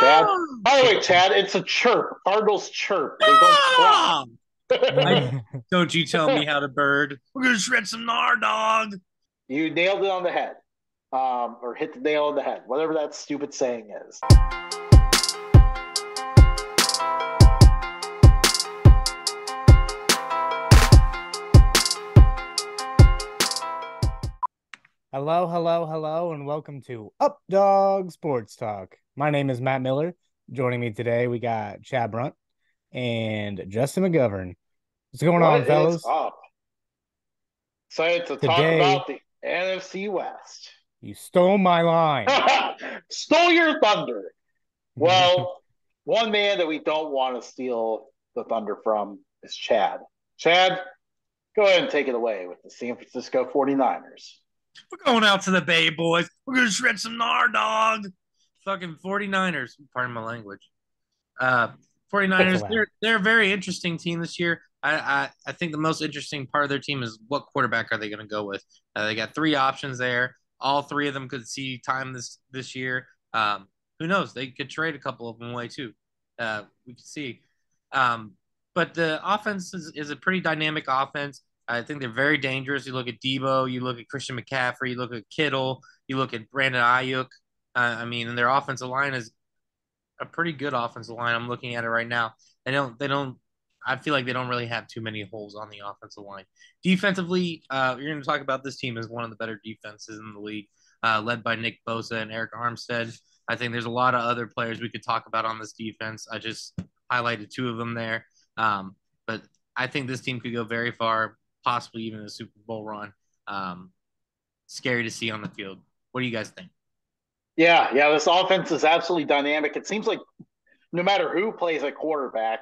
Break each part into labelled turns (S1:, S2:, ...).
S1: Chad.
S2: Ah!
S1: By the way, Chad, it's a chirp. Cardinals chirp. They don't clap.
S2: Ah! Don't you tell me how to bird. We're gonna shred some gnar, dog.
S1: You nailed it on the head, or hit the nail on the head, whatever that stupid saying is.
S3: Hello, hello, hello, and welcome to Updog Sports Talk. My name is Matt Miller. Joining me today, we got Chad Brunt and Justin McGovern. What's going on,
S1: What is
S3: fellas?
S1: up? Excited to talk
S3: Today,
S1: about the NFC West.
S3: you stole my line.
S1: Stole your thunder. Well, one man that we don't want to steal the thunder from is Chad. Chad, go ahead and take it away with the San Francisco 49ers.
S2: We're going out to the Bay, boys. We're gonna shred some gnar, dog. Fucking 49ers. Pardon my language. Uh,
S3: It's
S2: 49ers,
S3: allowed.
S2: they're a very interesting team this year. I think the most interesting part of their team is what quarterback are they going to go with. They got three options there. All three of them could see time this year. Who knows? They could trade a couple of them away too. We could see. Um, but the offense is a pretty dynamic offense. I think they're very dangerous. You look at Debo, you look at Christian McCaffrey, you look at Kittle, you look at Brandon Ayuk. And their offensive line is a pretty good offensive line. I'm looking at it right now. They don't. I feel like they don't really have too many holes on the offensive line. Defensively, you're going to talk about this team as one of the better defenses in the league, led by Nick Bosa and Eric Armstead. I think there's a lot of other players we could talk about on this defense. I just highlighted two of them there. But I think this team could go very far, possibly even a Super Bowl run. Scary to see on the field. What do you guys think?
S1: Yeah, this offense is absolutely dynamic. It seems like no matter who plays at quarterback,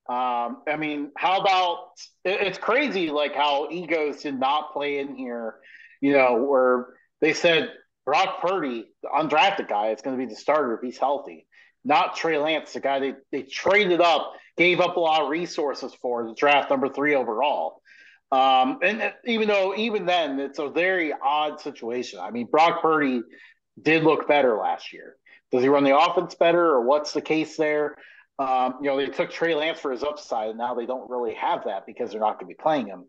S1: how about it's crazy like how egos did not play in here, where they said Brock Purdy, the undrafted guy, is going to be the starter if he's healthy, not Trey Lance, the guy they traded up, gave up a lot of resources for the draft number 3 overall. And even then, it's a very odd situation. I mean, Brock Purdy did look better last year. Does he run the offense better, or what's the case there? They took Trey Lance for his upside, and now they don't really have that because they're not going to be playing him.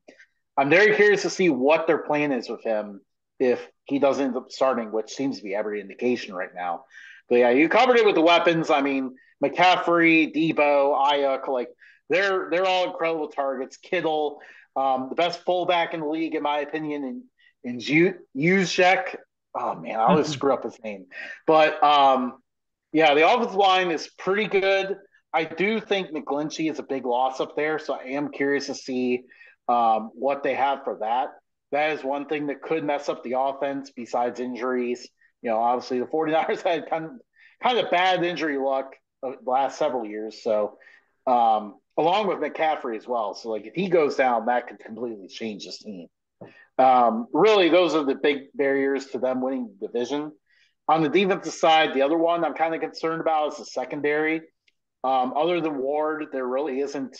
S1: I'm very curious to see what their plan is with him if he doesn't end up starting, which seems to be every indication right now. But yeah, you covered it with the weapons. I mean, McCaffrey, Debo, Ayuk, like they're all incredible targets. Kittle, the best fullback in the league, in my opinion, in Juszczyk. Oh man, I always screw up his name. But yeah, the offensive line is pretty good. I do think McGlinchey is a big loss up there, so I am curious to see what they have for that. That is one thing that could mess up the offense besides injuries. Obviously the 49ers had kind of bad injury luck the last several years. So along with McCaffrey as well. So like if he goes down, that could completely change this team. Really, those are the big barriers to them winning the division. On the defensive side, the other one I'm kind of concerned about is the secondary. Other than Ward, there really isn't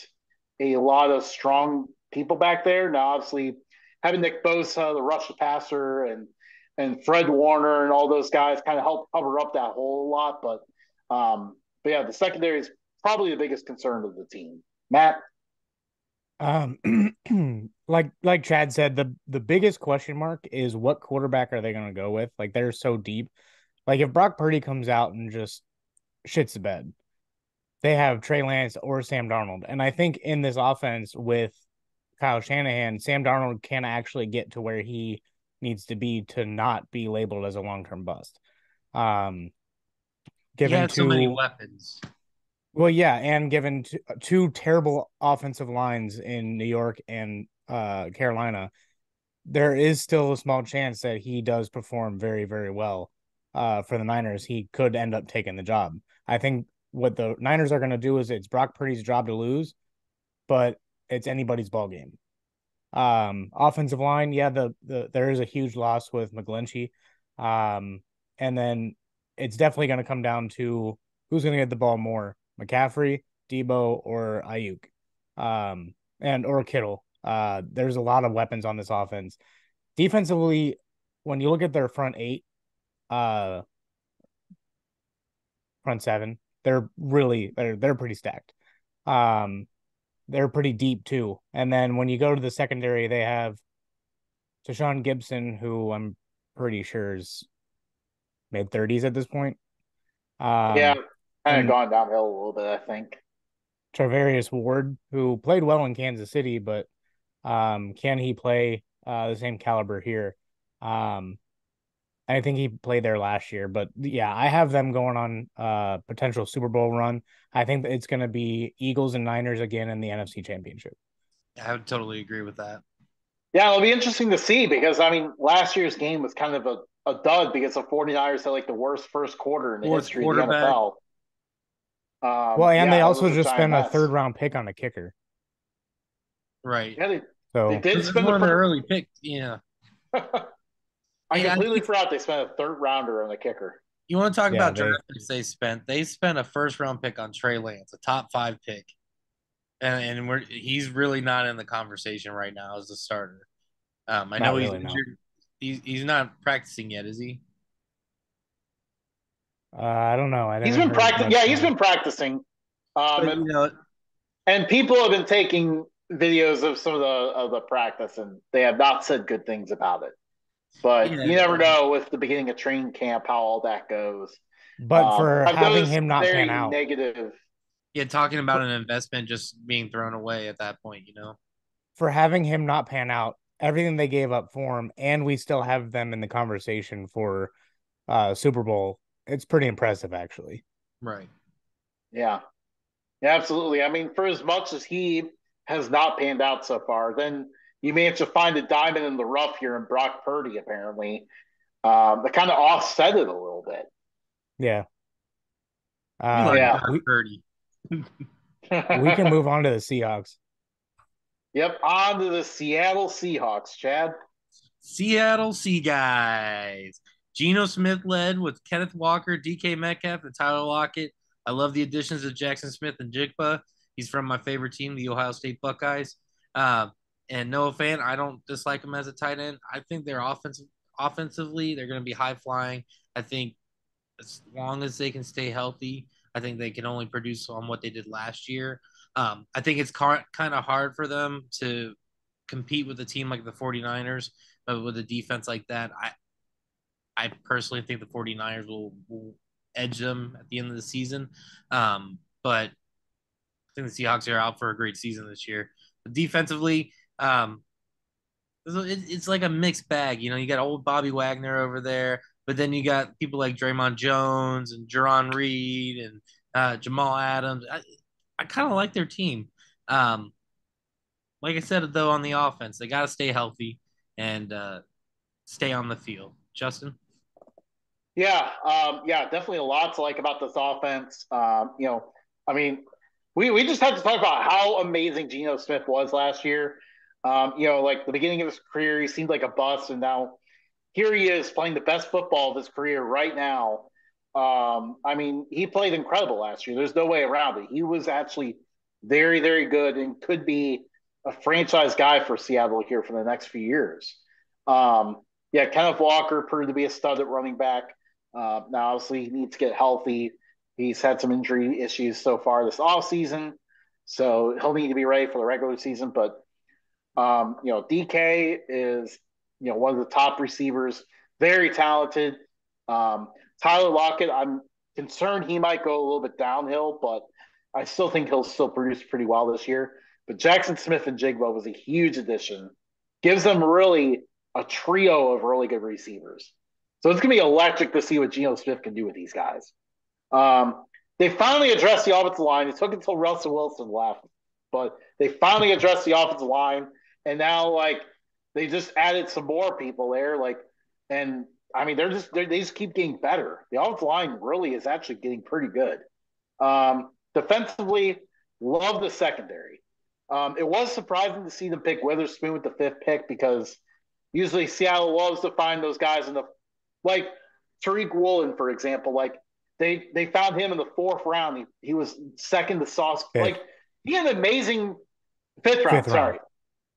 S1: a lot of strong people back there. Now, obviously, having Nick Bosa, the rush passer, and Fred Warner and all those guys kind of help cover up that hole a lot. But yeah, the secondary is probably the biggest concern of the team. Matt?
S3: Um, like Chad said, the biggest question mark is what quarterback are they going to go with? Like they're so deep. Like if Brock Purdy comes out and just shits the bed, they have Trey Lance or Sam Darnold. And I think in this offense with Kyle Shanahan, Sam Darnold can actually get to where he needs to be to not be labeled as a long-term bust. Um,
S2: He
S3: given
S2: has so many
S3: to
S2: weapons.
S3: Well, yeah, and given two terrible offensive lines in New York and Carolina, there is still a small chance that he does perform very, very well for the Niners. He could end up taking the job. I think what the Niners are going to do is it's Brock Purdy's job to lose, but it's anybody's ball game. Offensive line, yeah, there is a huge loss with McGlinchey. And then it's definitely going to come down to who's going to get the ball more, McCaffrey, Debo, or Ayuk, or Kittle. There's a lot of weapons on this offense. Defensively, when you look at their front 8, front 7, they're pretty stacked. They're pretty deep too. And then when you go to the secondary, they have Tashawn Gibson, who I'm pretty sure is mid-30s at this point.
S1: Yeah, kind of
S3: and
S1: gone downhill a little bit, I think.
S3: Travarius Ward, who played well in Kansas City, but can he play the same caliber here? I think he played there last year, but yeah, I have them going on potential Super Bowl run. I think it's going to be Eagles and Niners again in the NFC Championship.
S2: I would totally agree with that.
S1: Yeah, it'll be interesting to see because, I mean, last year's game was kind of a dud because the 49ers had like the worst first quarter in the history of the NFL.
S3: Well, and they also just spent a third-round pick on a kicker.
S2: Right.
S1: Yeah, they did spend
S2: one of the early pick. Yeah.
S1: I completely forgot they spent a third-rounder on the kicker.
S2: You want to talk about draft picks they spent? They spent a first-round pick on Trey Lance, a top 5 pick. And he's really not in the conversation right now as a starter. I know he's injured. He's not practicing yet, is he?
S3: I don't know.
S1: He's been practicing. Yeah, he's been practicing. And people have been taking videos of some of the practice, and they have not said good things about it. But you never know with the beginning of training camp how all that goes.
S3: But for having him not pan out,
S1: negative.
S2: Yeah, talking about an investment just being thrown away at that point,
S3: For having him not pan out, everything they gave up for him, and we still have them in the conversation for Super Bowl. It's pretty impressive, actually.
S2: Right.
S1: Yeah. Yeah, absolutely. I mean, for as much as he has not panned out so far, then you managed to find a diamond in the rough here in Brock Purdy, apparently. That kind of offset it a little bit.
S3: Yeah.
S2: Purdy.
S3: We can move on to the Seahawks.
S1: Yep, on to the Seattle Seahawks, Chad.
S2: Seattle Sea Guys. Geno Smith led with Kenneth Walker, DK Metcalf, and Tyler Lockett. I love the additions of Jackson Smith-Njigba. He's from my favorite team, the Ohio State Buckeyes. And Noah Fant, I don't dislike him as a tight end. I think they're offensively, they're going to be high flying. I think as long as they can stay healthy, I think they can only produce on what they did last year. I think it's kind of hard for them to compete with a team like the 49ers, but with a defense like that, I personally think the 49ers will edge them at the end of the season. But I think the Seahawks are out for a great season this year. But defensively, it's like a mixed bag. You got old Bobby Wagner over there, but then you got people like Draymond Jones and Jerron Reed and Jamal Adams. I kind of like their team. Like I said, though, on the offense, they got to stay healthy and stay on the field. Justin?
S1: Yeah, definitely a lot to like about this offense. I mean, we just had to talk about how amazing Geno Smith was last year. Like the beginning of his career, he seemed like a bust, and now here he is playing the best football of his career right now. I mean, he played incredible last year. There's no way around it. He was actually very, very good and could be a franchise guy for Seattle here for the next few years. Kenneth Walker proved to be a stud at running back. Now, obviously, he needs to get healthy. He's had some injury issues so far this offseason, so he'll need to be ready for the regular season. But, DK is, one of the top receivers, very talented. Tyler Lockett, I'm concerned he might go a little bit downhill, but I still think he'll still produce pretty well this year. But Jackson Smith-Njigba was a huge addition. Gives them really a trio of really good receivers. So it's going to be electric to see what Geno Smith can do with these guys. They finally addressed the offensive line. It took until Russell Wilson left, but they finally addressed the offensive line. And now, they just added some more people there. And I mean, they just keep getting better. The offensive line really is actually getting pretty good. Defensively, love the secondary. It was surprising to see them pick Witherspoon with the 5th pick because usually Seattle loves to find those guys in the Tariq Woolen, for example. They found him in the 4th round. He was second to Sauce. He had an amazing 5th round. Sorry.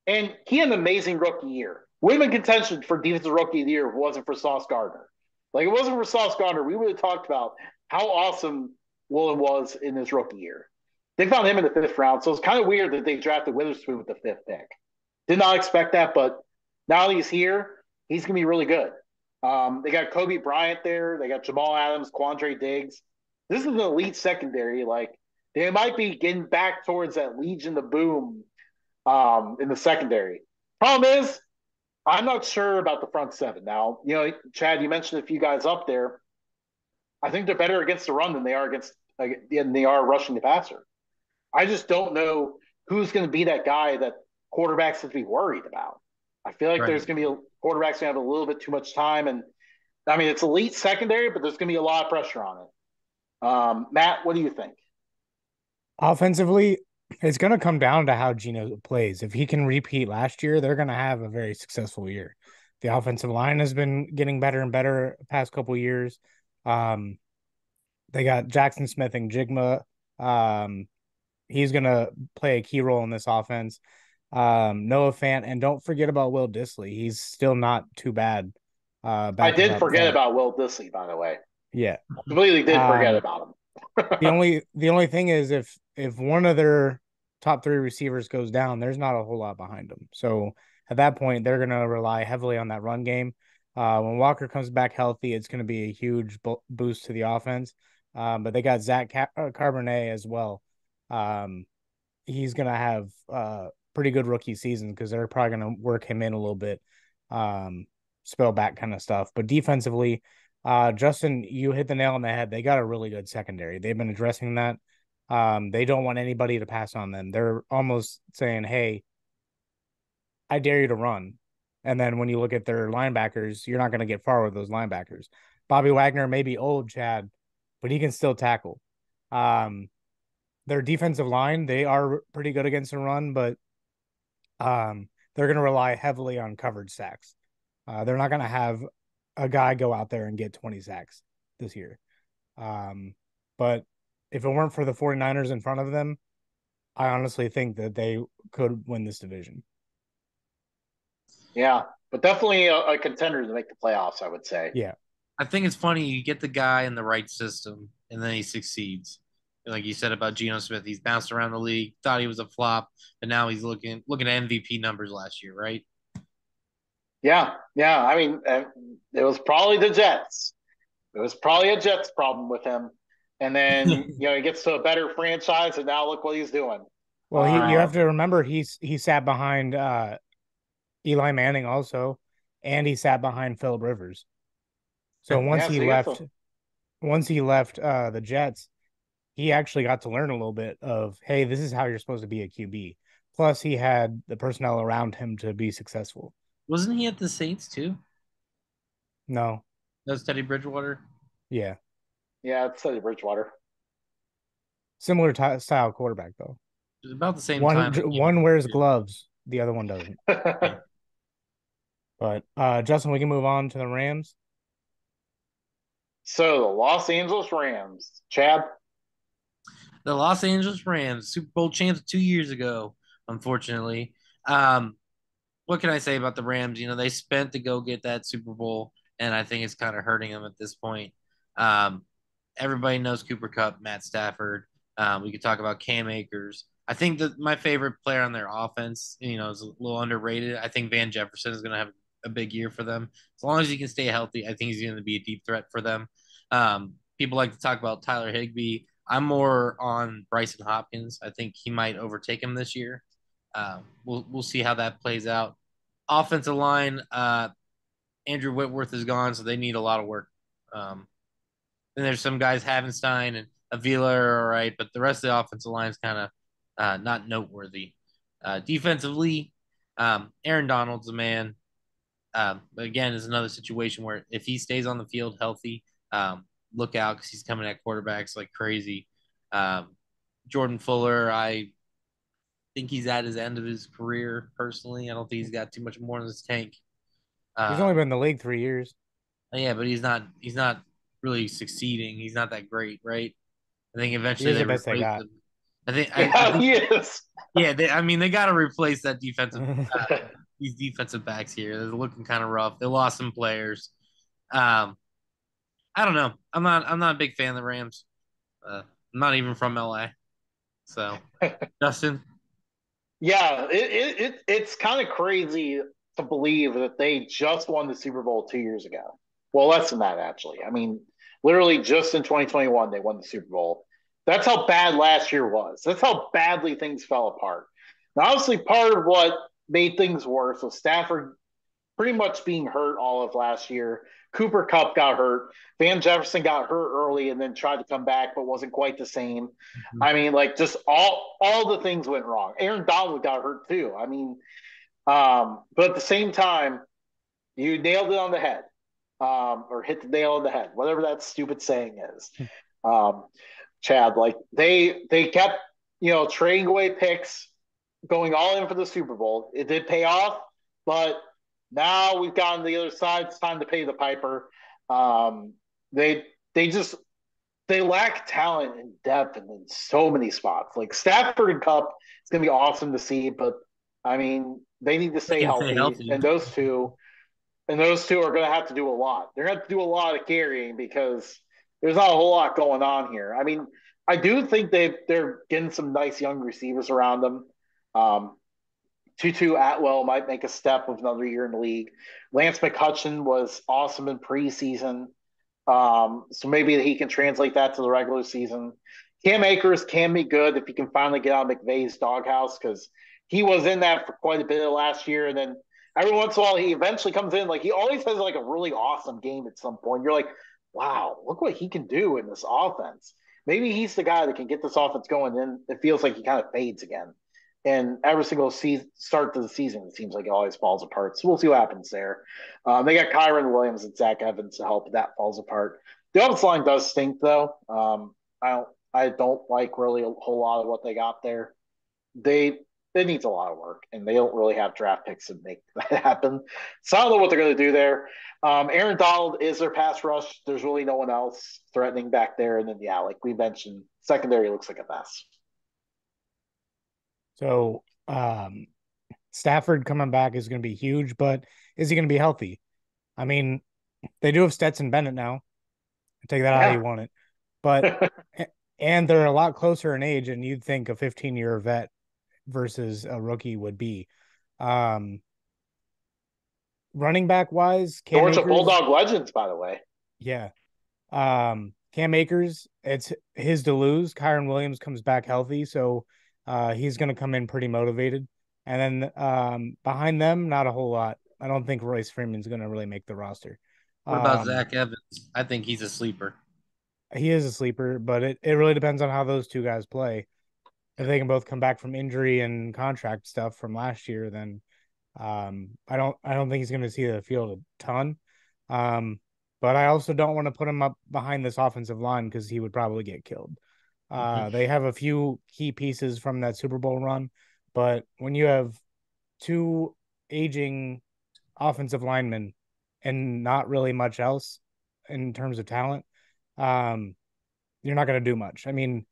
S1: And he had an amazing rookie year. Would have been contention for defensive rookie of the year if it wasn't for Sauce Gardner. It wasn't for Sauce Gardner, we would have talked about how awesome Woolen was in his rookie year. They found him in the 5th round, so it's kind of weird that they drafted Witherspoon with the 5th pick. Did not expect that, but now that he's here, he's going to be really good. They got Kobe Bryant there. They got Jamal Adams, Quandre Diggs. This is an elite secondary. Like, they might be getting back towards that Legion of Boom in the secondary. Problem is, I'm not sure about the front 7. Now, Chad, you mentioned a few guys up there. I think they're better against the run than they are rushing the passer. I just don't know who's going to be that guy that quarterbacks have to be worried about. I feel like there's going to be quarterbacks going to have a little bit too much time, and I mean it's elite secondary, but there's going to be a lot of pressure on it. Matt, what do you think?
S3: Offensively, it's going to come down to how Geno plays. If he can repeat last year, they're going to have a very successful year. The offensive line has been getting better and better the past couple of years. They got Jackson Smith-Njigba. He's going to play a key role in this offense. Noah Fant, and don't forget about Will Dissly. He's still not too bad.
S1: I did forget about Will Dissly, by the way.
S3: Yeah,
S1: completely did forget about him.
S3: the only thing is if one of their top 3 receivers goes down, there's not a whole lot behind them. So at that point, they're going to rely heavily on that run game. When Walker comes back healthy, it's going to be a huge boost to the offense. But they got Zach Carbonet as well. He's going to have pretty good rookie season because they're probably going to work him in a little bit, spell back kind of stuff. But defensively, Justin, you hit the nail on the head. They got a really good secondary. They've been addressing that. They don't want anybody to pass on them. They're almost saying, hey, I dare you to run. And then when you look at their linebackers, you're not going to get far with those linebackers. Bobby Wagner may be old, Chad, but he can still tackle. Their defensive line, they are pretty good against the run, but they're going to rely heavily on coverage sacks. They're not going to have a guy go out there and get 20 sacks this year. But if it weren't for the 49ers in front of them, I honestly think that they could win this division.
S1: Yeah, but definitely a contender to make the playoffs, I would say.
S3: Yeah.
S2: I think it's funny you get the guy in the right system and then he succeeds. Like you said about Geno Smith, he's bounced around the league, thought he was a flop, but now he's looking at MVP numbers last year, right?
S1: Yeah. I mean, it was probably the Jets. It was probably a Jets problem with him. And then, he gets to a better franchise, and now look what he's doing.
S3: Well, you have to remember he sat behind Eli Manning also, and he sat behind Phillip Rivers. So once he left the Jets, he actually got to learn a little bit of, hey, this is how you're supposed to be a QB. Plus, he had the personnel around him to be successful.
S2: Wasn't he at the Saints too?
S3: No.
S2: That was Teddy Bridgewater?
S3: Yeah.
S1: Yeah, it's Teddy Bridgewater.
S3: Similar style quarterback, though.
S2: It was about the same time.
S3: One wears gloves, the other one doesn't. But, Justin, we can move on to the Rams.
S1: So, the Los Angeles Rams. Chad?
S2: The Los Angeles Rams, Super Bowl champs 2 years ago, unfortunately. What can I say about the Rams? They spent to go get that Super Bowl, and I think it's kind of hurting them at this point. Everybody knows Cooper Kupp, Matt Stafford. We could talk about Cam Akers. I think that my favorite player on their offense, is a little underrated. I think Van Jefferson is going to have a big year for them. As long as he can stay healthy, I think he's going to be a deep threat for them. People like to talk about Tyler Higbee. I'm more on Bryson Hopkins. I think he might overtake him this year. We'll see how that plays out. Offensive line, Andrew Whitworth is gone, so they need a lot of work. Then there's some guys, Havenstein and Avila are all right, but the rest of the offensive line is kind of not noteworthy. Defensively, Aaron Donald's a man. But again, is another situation where if he stays on the field healthy, look out because he's coming at quarterbacks like crazy. Jordan Fuller, I think he's at his end of his career personally. I don't think he's got too much more in his tank.
S3: He's only been in the league 3 years.
S2: Yeah, but he's not really succeeding. He's not that great, right? I think eventually
S3: the best they got.
S2: him. I think
S1: he is.
S2: Yeah, they got to replace that defensive these defensive backs here. They're looking kind of rough. They lost some players. I don't know. I'm not a big fan of the Rams. I'm not even from LA. So, Justin,
S1: Yeah, it's kind of crazy to believe that they just won the Super Bowl 2 years ago. Well, less than that, actually. I mean, literally just in 2021, they won the Super Bowl. That's how bad last year was. That's how badly things fell apart. Now, obviously, part of what made things worse was Stafford pretty much being hurt all of last year. Cooper Kupp got hurt. Van Jefferson got hurt early and then tried to come back, but wasn't quite the same. I mean, like just all the things went wrong. Aaron Donald got hurt too. I mean, but at the same time, you nailed it on the head, or hit the nail on the head, whatever that stupid saying is. Um, Chad, like they kept trading away picks, going all in for the Super Bowl. It did pay off, but now we've gotten the other side. It's time to pay the piper. Um, they just they lack talent and depth in so many spots. Like Stafford and Cup, it's gonna be awesome to see, but I mean they need to stay
S2: can't stay
S1: healthy,
S2: healthy.
S1: and those two are gonna have to do a lot. They're gonna have to do a lot of carrying because there's not a whole lot going on here. I mean, I do think they're getting some nice young receivers around them. Um, Tutu Atwell might make a step with another year in the league. Lance McCutcheon was awesome in preseason. So maybe he can translate that to the regular season. Cam Akers can be good if he can finally get out of McVay's doghouse because he was in that for quite a bit of last year. And then every once in a while, he eventually comes in. Like he always has like a really awesome game at some point. You're like, wow, look what he can do in this offense. Maybe he's the guy that can get this offense going. Then it feels like he kind of fades again. And every single start to the season, it seems like it always falls apart. So we'll see what happens there. They got Kyron Williams and Zach Evans to help that falls apart. The offensive line does stink though. I don't like really a whole lot of what they got there. They it needs a lot of work, and they don't really have draft picks to make that happen. So I don't know what they're going to do there. Aaron Donald is their pass rush. There's really no one else threatening back there, and then like we mentioned, secondary looks like a mess.
S3: So Stafford coming back is going to be huge, but is he going to be healthy? I mean, they do have Stetson Bennett now. Take that how you want it. But and they're a lot closer in age, and you'd think a 15-year vet versus a rookie would be. Running back wise,
S1: Georgia Bulldog legends, by the way.
S3: Yeah. Cam Akers, it's his to lose. Kyron Williams comes back healthy, so he's going to come in pretty motivated. And then behind them, not a whole lot. I don't think Royce Freeman's going to really make the roster.
S2: What about Zach Evans? I think he's a sleeper.
S3: He is a sleeper, but it really depends on how those two guys play. If they can both come back from injury and contract stuff from last year, then I don't think he's going to see the field a ton. But I also don't want to put him up behind this offensive line because he would probably get killed. They have a few key pieces from that Super Bowl run, but when you have two aging offensive linemen and not really much else in terms of talent, you're not going to do much. I mean,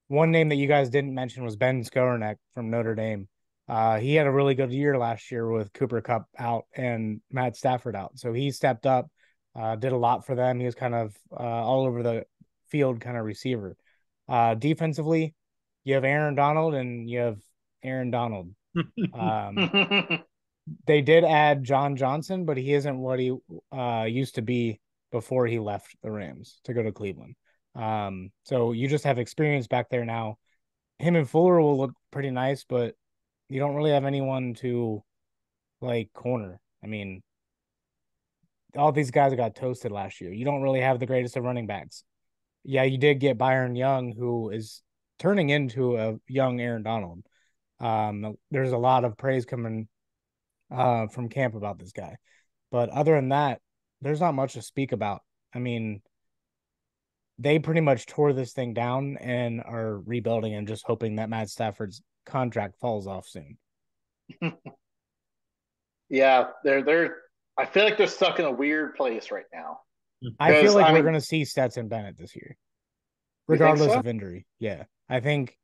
S3: one name that you guys didn't mention was Ben Skowronek from Notre Dame. He had a really good year last year with Cooper Kupp out and Matt Stafford out. So he stepped up, did a lot for them. He was kind of all over the field kind of receiver. Defensively, you have Aaron Donald and you have Aaron Donald. They did add John Johnson, but he isn't what he used to be before he left the Rams to go to Cleveland. So you just have experience back there now. Him and Fuller will look pretty nice, but you don't really have anyone to like corner. I mean, all these guys got toasted last year. You don't really have the greatest of running backs. Yeah, you did get Byron Young, who is turning into a young Aaron Donald. There's a lot of praise coming from camp about this guy. But other than that, there's not much to speak about. I mean, they pretty much tore this thing down and are rebuilding and just hoping that Matt Stafford's contract falls off soon.
S1: Yeah, they're I feel like they're stuck in a weird place right now.
S3: I feel like we're going to see Stetson Bennett this year, regardless of injury. Yeah, I think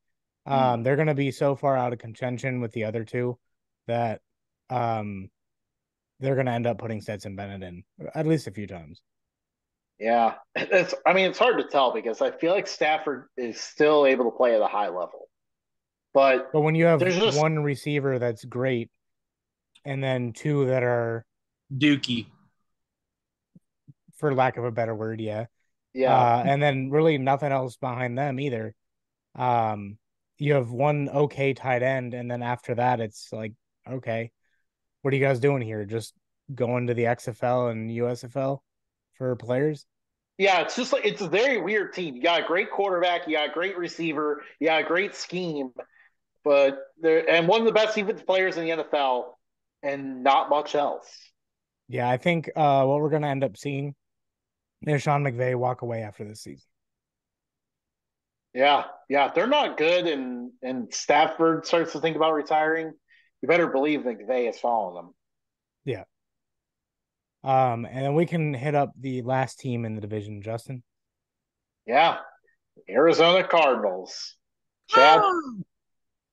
S3: they're going to be so far out of contention with the other two that they're going to end up putting Stetson Bennett in at least a few times.
S1: Yeah, it's hard to tell because I feel like Stafford is still able to play at a high level, but
S3: But when you have
S1: there's just
S3: one receiver that's great and then two that are,
S2: Dookie.
S3: for lack of a better word, yeah.
S1: yeah,
S3: And then really nothing else behind them either. Um, you have one okay tight end, and then after that, it's like, okay, what are you guys doing here? Just going to the XFL and USFL for players?
S1: yeah. It's just like it's a very weird team. You got a great quarterback, you got a great receiver, you got a great scheme, but and one of the best defensive players in the NFL, and not much else.
S3: Yeah, I think what we're gonna end up seeing is Sean McVay walk away after this season.
S1: Yeah, yeah. If they're not good, and Stafford starts to think about retiring, you better believe McVay is following them.
S3: Yeah. And then we can hit up the last team in the division, Justin.
S1: Yeah, Arizona Cardinals. Chad.
S2: Ah!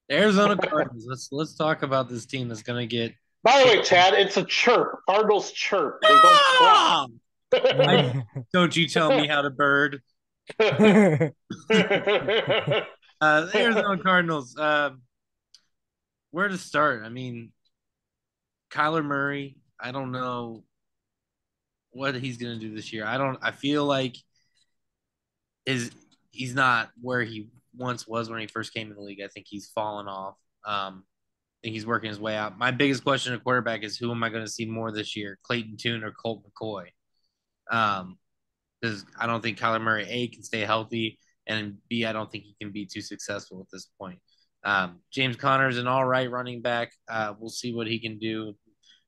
S2: The Arizona Cardinals. Let's talk about this team that's going to get
S1: By the way,
S2: kicked.
S1: Chad, it's a chirp. Cardinals chirp. They don't clap.
S2: Ah! Don't you tell me how to bird. The Arizona Cardinals. Where to start? I mean, Kyler Murray. I don't know what he's going to do this year. I feel like is he's not where he once was when he first came in the league. I think he's fallen off. I think he's working his way out. My biggest question at quarterback is who am I going to see more this year, Clayton Tune or Colt McCoy? Because I don't think Kyler Murray A can stay healthy, and B I don't think he can be too successful at this point. James Conner is an all right running back. We'll see what he can do.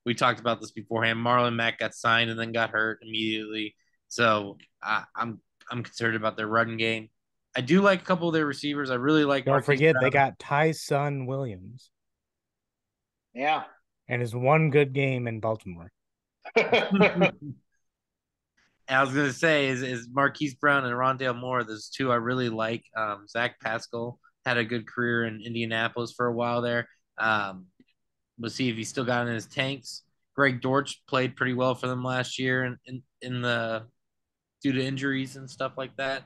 S2: We talked about this beforehand. Marlon Mack got signed and then got hurt immediately, so I'm concerned about their run game. I do like a couple of their receivers. I really like
S3: Don't
S2: Marquise
S3: forget they
S2: Brown.
S3: got Tyson Williams
S1: Yeah.
S3: and his one good game in Baltimore.
S2: I was gonna say is Marquise Brown and Rondale Moore. Those two I really like. Zach Pascal had a good career in Indianapolis for a while there. Um, we'll see if he's still got in his tanks. Greg Dortch played pretty well for them last year in the due to injuries and stuff like that.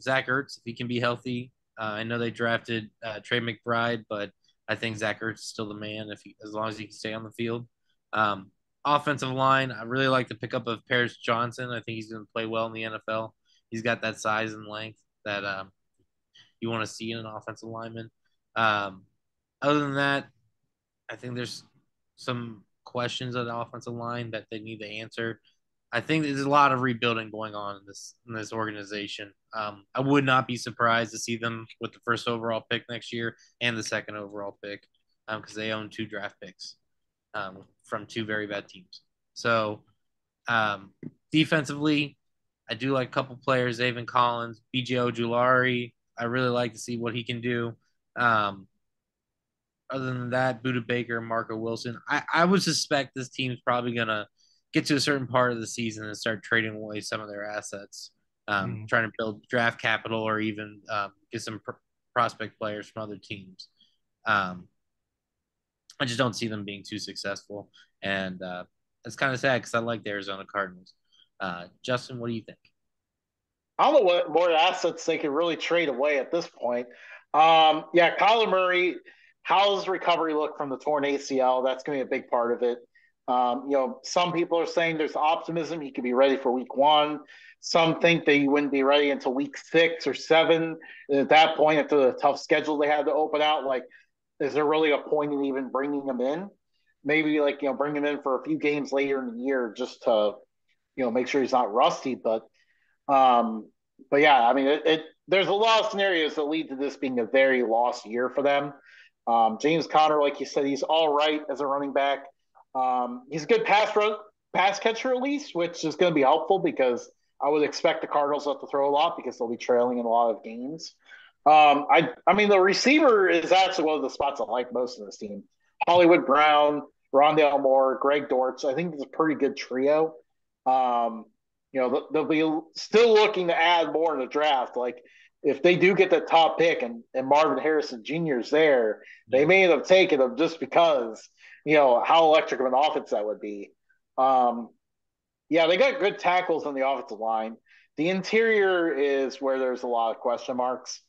S2: Zach Ertz, if he can be healthy, I know they drafted Trey McBride, but I think Zach Ertz is still the man as long as he can stay on the field. Um, Offensive line, I really like the pickup of Paris Johnson. I think he's going to play well in the NFL. He's got that size and length that you want to see in an offensive lineman. Um, Other than that, I think there's some questions of the offensive line that they need to answer. I think there's a lot of rebuilding going on in this organization. I would not be surprised to see them with the first overall pick next year and the second overall pick because they own 2 draft picks from 2 very bad teams. So defensively, I do like a couple players, Zaven Collins, BJ Ojulari. I really like to see what he can do. Other than that, Buda Baker, Marco Wilson. I would suspect this team's probably going to get to a certain part of the season and start trading away some of their assets, trying to build draft capital or even get some prospect players from other teams. I just don't see them being too successful. And it's kind of sad because I like the Arizona Cardinals. Justin, what do you think?
S1: I don't know what more assets they could really trade away at this point. Yeah, Kyler Murray, how's recovery look from the torn ACL? That's going to be a big part of it. Some people are saying there's optimism he could be ready for week 1. Some think that he wouldn't be ready until week 6 or 7. And at that point, after the tough schedule they had to open out, like, is there really a point in even bringing him in? Maybe bring him in for a few games later in the year just to make sure he's not rusty. Um, but yeah, I mean, there's a lot of scenarios that lead to this being a very lost year for them. James Conner, like you said, he's all right as a running back. He's a good pass catcher at least, which is going to be helpful because I would expect the Cardinals to have to throw a lot because they'll be trailing in a lot of games. I mean, the receiver is actually one of the spots I like most in this team. Hollywood Brown, Rondale Moore, Greg Dortch. I think it's a pretty good trio. They'll be still looking to add more in the draft. Like if they do get the top pick and Marvin Harrison Jr. is there, they may end up taking him just because, how electric of an offense that would be. Yeah, they got good tackles on the offensive line. The interior is where there's a lot of question marks.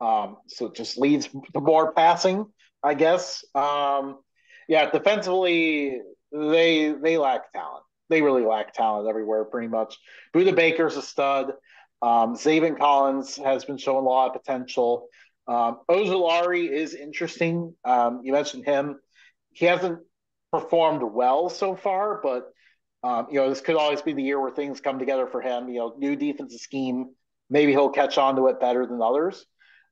S1: So it just leads to more passing, I guess. Yeah, defensively, they lack talent. They really lack talent everywhere, pretty much. Buda Baker's a stud. Zaven Collins has been showing a lot of potential. Ojulari is interesting. You mentioned him. He hasn't performed well so far, but this could always be the year where things come together for him. New defensive scheme. Maybe he'll catch on to it better than others.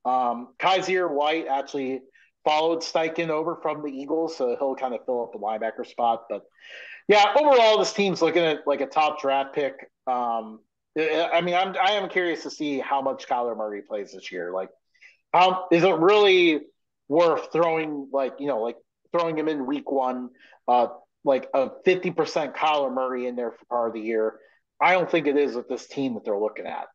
S1: Kaiser White actually followed Steichen over from the Eagles, so he'll kind of fill up the linebacker spot. But yeah, overall, this team's looking at like a top draft pick. I am curious to see how much Kyler Murray plays this year. Like, how is it really worth throwing throwing him in week one, like a 50% Kyler Murray in there for part of the year? I don't think it is with this team that they're looking at.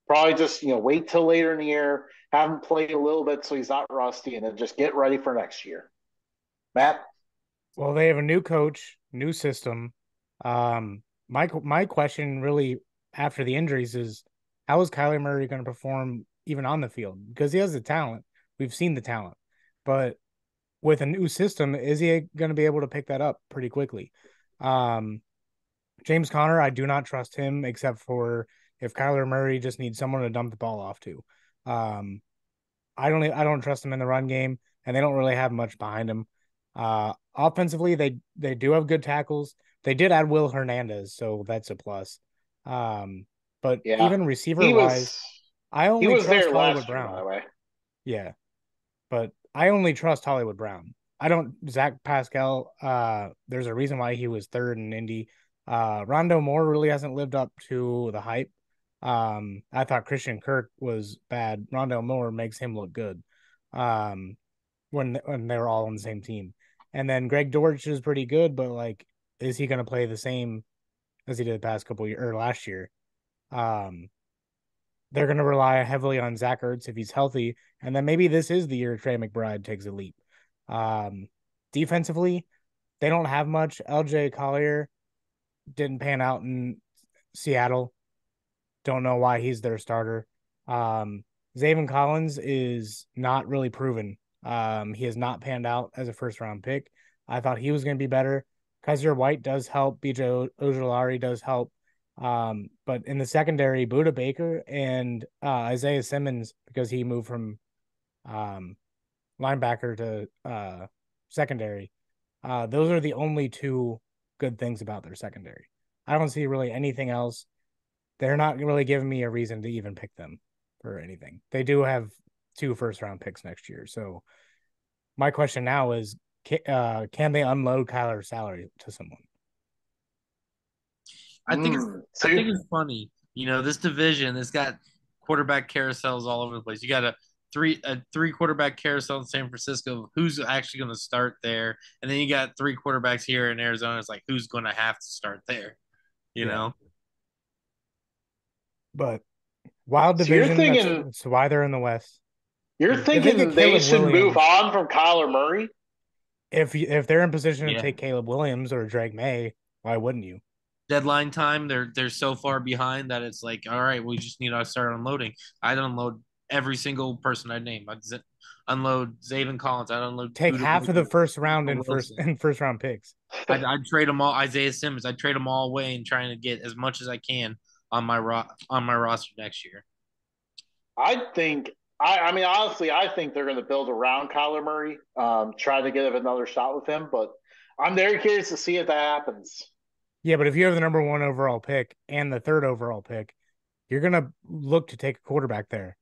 S1: Probably just wait till later in the year, have him play a little bit so he's not rusty, and then just get ready for next year. Matt?
S3: Well, they have a new coach, new system. My question really after the injuries is how is Kyler Murray going to perform even on the field? Because he has the talent. We've seen the talent. But with a new system, is he going to be able to pick that up pretty quickly? James Conner, I do not trust him except for if Kyler Murray just needs someone to dump the ball off to. I don't trust him in the run game, and they don't really have much behind him. Offensively, they do have good tackles. They did add Will Hernandez, so that's a plus. But
S1: Yeah,
S3: even receiver wise, I only trust
S1: there
S3: Hollywood
S1: last year,
S3: Brown.
S1: by the way.
S3: Yeah, but I only trust Hollywood Brown. I don't Zach Pascal. There's a reason why he was third in Indy. Rondo Moore really hasn't lived up to the hype. I thought Christian Kirk was bad. Rondo Moore makes him look good. When they were all on the same team. And then Greg Dortch is pretty good, but like, is he going to play the same as he did the past couple years or last year? They're going to rely heavily on Zach Ertz if he's healthy, and then maybe this is the year Trey McBride takes a leap. Defensively, they don't have much. LJ Collier didn't pan out in Seattle. Don't know why he's their starter. Zaven Collins is not really proven. He has not panned out as a first-round pick. I thought he was going to be better. Kaiser White does help. BJ Ojulari does help. But in the secondary, Buda Baker and Isaiah Simmons, because he moved from linebacker to secondary, those are the only two good things about their secondary. I don't see really anything else. They're not really giving me a reason to even pick them for anything. They do have 2 first-round picks next year. So my question now is, can they unload Kyler's salary to someone?
S2: I think it's funny. This division has got quarterback carousels all over the place. You got a three quarterback carousel in San Francisco. Who's actually going to start there? And then you got 3 quarterbacks here in Arizona. It's like, who's going to have to start there? You know?
S3: But wild division, that's why they're in the West.
S1: You're thinking they should move on from Kyler Murray?
S3: If they're in position to take Caleb Williams or Drake May, why wouldn't you?
S2: Deadline time, they're so far behind that it's like, all right, we just need to start unloading. I'd unload every single person I name. I'd unload Zaven Collins. I'd unload
S3: half of the first round in first round picks.
S2: I'd trade them all. Isaiah Simmons. I'd trade them all away and trying to get as much as I can on my roster next year.
S1: Honestly, I think they're going to build around Kyler Murray, try to get another shot with him. But I'm very curious to see if that happens.
S3: Yeah, but if you have the number 1 overall pick and the 3rd overall pick, you're going to look to take a quarterback there.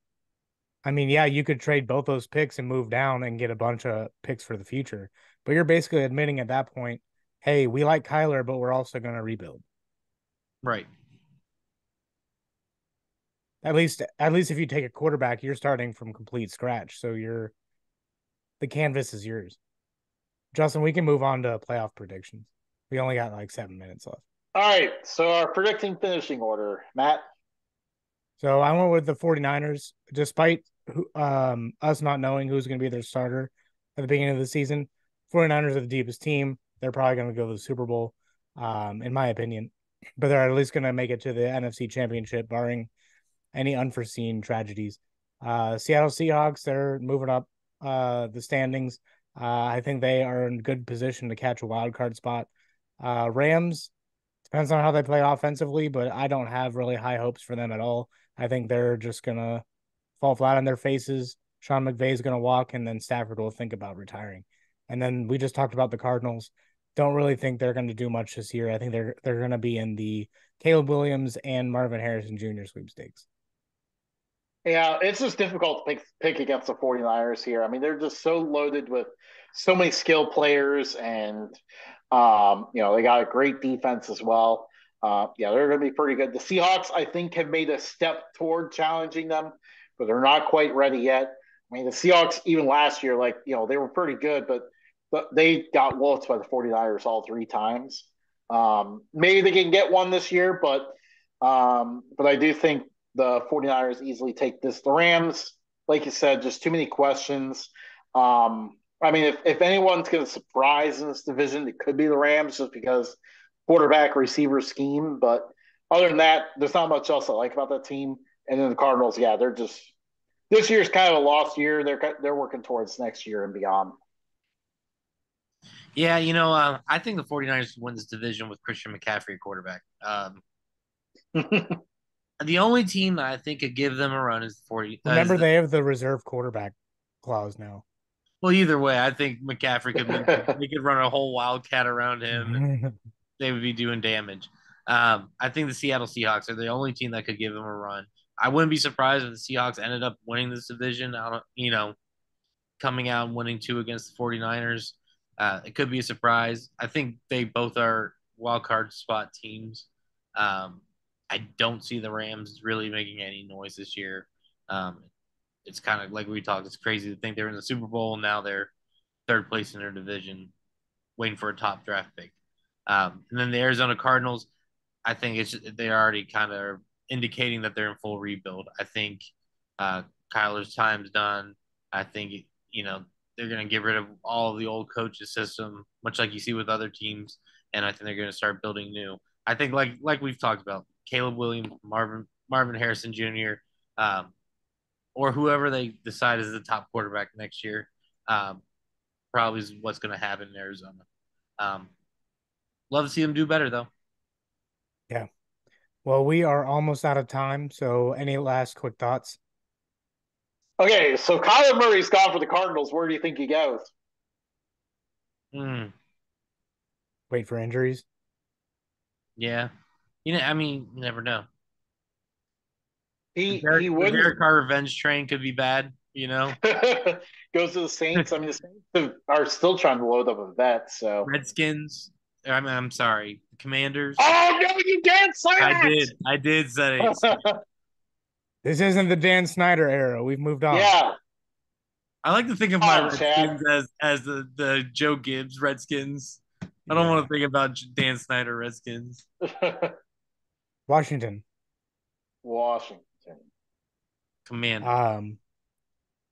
S3: I mean, yeah, you could trade both those picks and move down and get a bunch of picks for the future. But you're basically admitting at that point, hey, we like Kyler, but we're also going to rebuild.
S2: Right.
S3: At least if you take a quarterback, you're starting from complete scratch. So the canvas is yours. Justin, we can move on to playoff predictions. We only got like 7 minutes left.
S1: All right. So our predicting finishing order, Matt.
S3: So I went with the 49ers, despite us not knowing who's going to be their starter at the beginning of the season. 49ers are the deepest team. They're probably going to go to the Super Bowl, in my opinion. but they're at least going to make it to the NFC Championship, barring any unforeseen tragedies. Seattle Seahawks, they're moving up the standings. I think they are in good position to catch a wild card spot. Rams, depends on how they play offensively, but I don't have really high hopes for them at all. I think they're just going to fall flat on their faces. Sean McVay is going to walk, and then Stafford will think about retiring. And then we just talked about the Cardinals. Don't really think they're going to do much this year. I think they're going to be in the Caleb Williams and Marvin Harrison Jr. sweepstakes.
S1: Yeah, it's just difficult to pick against the 49ers here. I mean, they're just so loaded with so many skilled players, and they got a great defense as well. Yeah, they're going to be pretty good. The Seahawks, I think, have made a step toward challenging them, but they're not quite ready yet. I mean, the Seahawks, even last year, they were pretty good, but they got whooped by the 49ers all three times. Maybe they can get one this year, but I do think the 49ers easily take this. The Rams, like you said, just too many questions. I mean, if anyone's going to surprise in this division, it could be the Rams just because quarterback receiver scheme. But other than that, there's not much else I like about that team. And then the Cardinals, yeah, they're just this year's kind of a lost year. They're working towards next year and beyond.
S2: Yeah, I think the 49ers win this division with Christian McCaffrey at quarterback. The only team that I think could give them a run is the 40.
S3: Remember, they have the reserve quarterback clause now.
S2: Well, either way, I think McCaffrey they could run a whole wildcat around him. They would be doing damage. I think the Seattle Seahawks are the only team that could give them a run. I wouldn't be surprised if the Seahawks ended up winning this division. Coming out and winning 2 against the 49ers. It could be a surprise. I think they both are wild card spot teams. I don't see the Rams really making any noise this year. It's kind of like we talked. It's crazy to think they're in the Super Bowl and now they're third place in their division, waiting for a top draft pick. And then the Arizona Cardinals, I think they're already kind of indicating that they're in full rebuild. I think Kyler's time's done. I think they're going to get rid of all of the old coaches system, much like you see with other teams, and I think they're going to start building new. I think like we've talked about, Caleb Williams, Marvin Harrison Jr., or whoever they decide is the top quarterback next year, probably is what's going to happen in Arizona. Love to see them do better, though.
S3: Yeah. Well, we are almost out of time, so any last quick thoughts?
S1: Okay, so Kyler Murray's gone for the Cardinals. Where do you think he goes?
S3: Wait for injuries.
S2: Yeah. I mean, you never know.
S1: He wouldn't.
S2: The Derek Carr revenge train could be bad,
S1: Goes to the Saints. I mean, the Saints are still trying to load up a vet. So
S2: Redskins. I'm sorry, Commanders.
S1: Oh no, you can't say that.
S2: I did say it.
S3: This isn't the Dan Snyder era. We've moved on.
S1: Yeah.
S2: I like to think of my Redskins as the Joe Gibbs Redskins. I don't want to think about Dan Snyder Redskins.
S3: Washington.
S2: Command.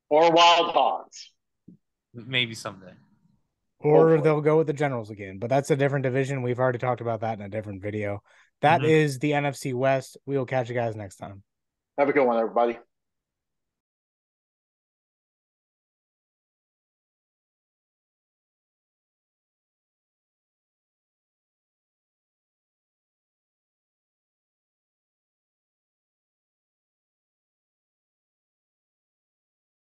S1: Or Wild Hogs.
S2: Maybe someday.
S3: Or hopefully they'll go with the Generals again, but that's a different division. We've already talked about that in a different video. That is the NFC West. We will catch you guys next time.
S1: Have a good one, everybody.